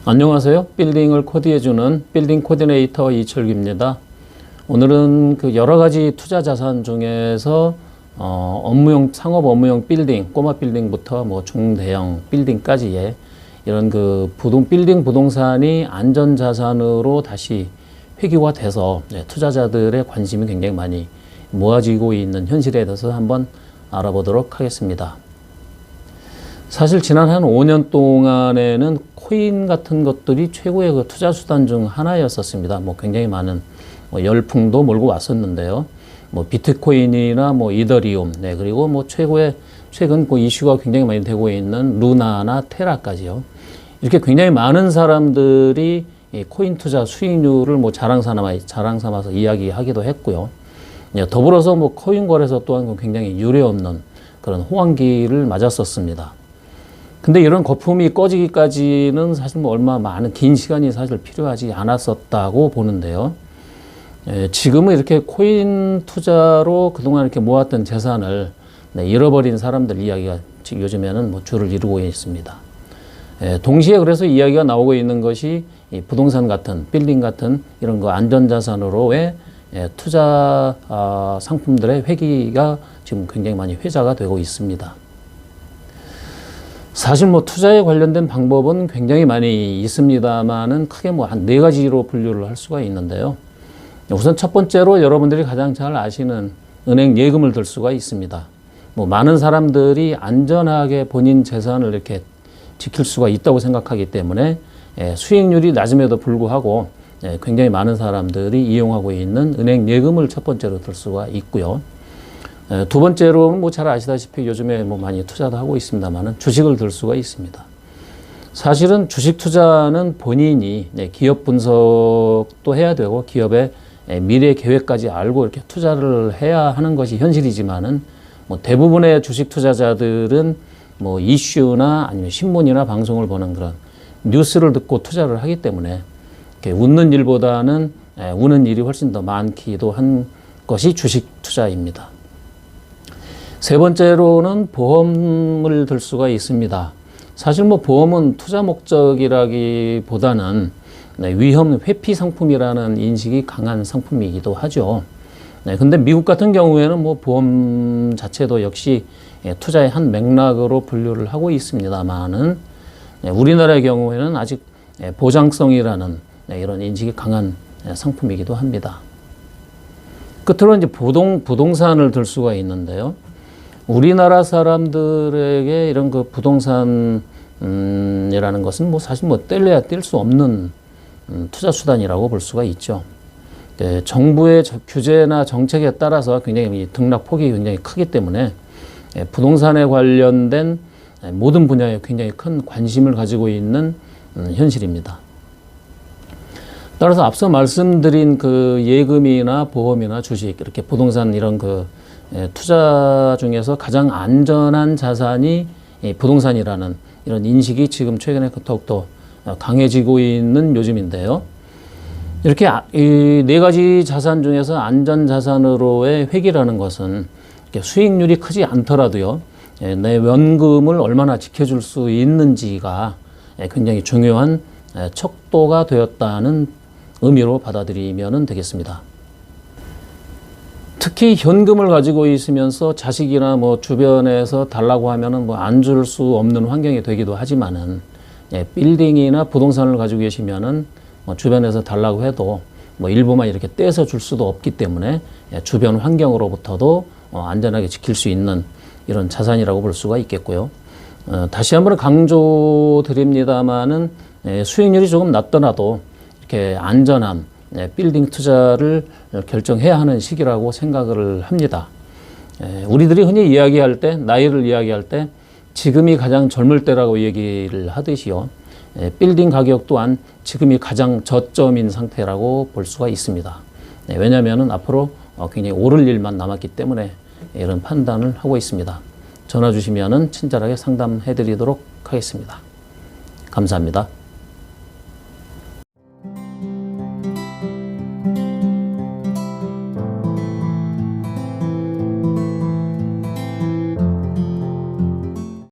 안녕하세요. 빌딩을 코디해주는 빌딩 코디네이터 이철규입니다. 오늘은 그 여러 가지 투자 자산 중에서 상업 업무용 빌딩, 꼬마 빌딩부터 뭐 중대형 빌딩까지의 이런 그 빌딩 부동산이 안전 자산으로 다시 회귀화돼서 투자자들의 관심이 굉장히 많이 모아지고 있는 현실에 대해서 한번 알아보도록 하겠습니다. 사실 지난 한 5년 동안에는 코인 같은 것들이 최고의 그 투자 수단 중 하나였었습니다. 뭐 굉장히 많은 열풍도 몰고 왔었는데요. 뭐 비트코인이나 뭐 이더리움, 그리고 뭐 최근 그 이슈가 굉장히 많이 되고 있는 루나나 테라까지요. 이렇게 굉장히 많은 사람들이 이 코인 투자 수익률을 뭐 자랑 삼아서 이야기하기도 했고요. 더불어서 뭐 코인 거래소 또한 굉장히 유례없는 그런 호황기를 맞았었습니다. 근데 이런 거품이 꺼지기까지는 사실 뭐 얼마 많은 긴 시간이 사실 필요하지 않았었다고 보는데요. 지금은 이렇게 코인 투자로 그동안 이렇게 모았던 재산을 잃어버린 사람들 이야기가 요즘에는 뭐 줄을 이루고 있습니다. 동시에 그래서 이야기가 나오고 있는 것이 이 부동산 같은 빌딩 같은 이런 거 안전자산으로의 투자 상품들의 회귀가 지금 굉장히 많이 회자가 되고 있습니다. 사실 뭐 투자에 관련된 방법은 굉장히 많이 있습니다만은 크게 뭐 한 4가지로 분류를 할 수가 있는데요. 우선 첫 번째로 여러분들이 가장 잘 아시는 은행 예금을 들 수가 있습니다. 뭐 많은 사람들이 안전하게 본인 재산을 이렇게 지킬 수가 있다고 생각하기 때문에 수익률이 낮음에도 불구하고 굉장히 많은 사람들이 이용하고 있는 은행 예금을 첫 번째로 들 수가 있고요. 두 번째로는 뭐 잘 아시다시피 요즘에 뭐 많이 투자도 하고 있습니다만은 주식을 들 수가 있습니다. 사실은 주식 투자는 본인이 기업 분석도 해야 되고 기업의 미래 계획까지 알고 이렇게 투자를 해야 하는 것이 현실이지만은 뭐 대부분의 주식 투자자들은 뭐 이슈나 아니면 신문이나 방송을 보는 그런 뉴스를 듣고 투자를 하기 때문에 웃는 일보다는 우는 일이 훨씬 더 많기도 한 것이 주식 투자입니다. 세 번째로는 보험을 들 수가 있습니다. 사실 뭐 보험은 투자 목적이라기보다는 위험 회피 상품이라는 인식이 강한 상품이기도 하죠. 근데 미국 같은 경우에는 뭐 보험 자체도 역시 투자의 한 맥락으로 분류를 하고 있습니다만은 우리나라의 경우에는 아직 보장성이라는 이런 인식이 강한 상품이기도 합니다. 끝으로 이제 부동산을 들 수가 있는데요. 우리나라 사람들에게 이런 그 부동산이라는 것은 뭐 사실 뭐 뗄래야 뗄 수 없는 투자 수단이라고 볼 수가 있죠. 정부의 규제나 정책에 따라서 굉장히 등락폭이 굉장히 크기 때문에 부동산에 관련된 모든 분야에 굉장히 큰 관심을 가지고 있는 현실입니다. 따라서 앞서 말씀드린 그 예금이나 보험이나 주식 이렇게 부동산 이런 그 투자 중에서 가장 안전한 자산이 부동산이라는 이런 인식이 지금 최근에 더욱더 강해지고 있는 요즘인데요. 이렇게 이 4가지 자산 중에서 안전 자산으로의 회귀라는 것은 수익률이 크지 않더라도요. 내 원금을 얼마나 지켜줄 수 있는지가 굉장히 중요한 척도가 되었다는 의미로 받아들이면 되겠습니다. 특히 현금을 가지고 있으면서 자식이나 뭐 주변에서 달라고 하면은 뭐 안 줄 수 없는 환경이 되기도 하지만은 빌딩이나 부동산을 가지고 계시면은 뭐 주변에서 달라고 해도 뭐 일부만 이렇게 떼서 줄 수도 없기 때문에 주변 환경으로부터도 안전하게 지킬 수 있는 이런 자산이라고 볼 수가 있겠고요. 다시 한번 강조드립니다만은 수익률이 조금 낮더라도 이렇게 안전한 빌딩 투자를 결정해야 하는 시기라고 생각을 합니다. 우리들이 흔히 이야기할 때, 나이를 이야기할 때 지금이 가장 젊을 때라고 얘기를 하듯이요. 빌딩 가격 또한 지금이 가장 저점인 상태라고 볼 수가 있습니다. 왜냐하면 앞으로 굉장히 오를 일만 남았기 때문에 이런 판단을 하고 있습니다. 전화 주시면 친절하게 상담해 드리도록 하겠습니다. 감사합니다.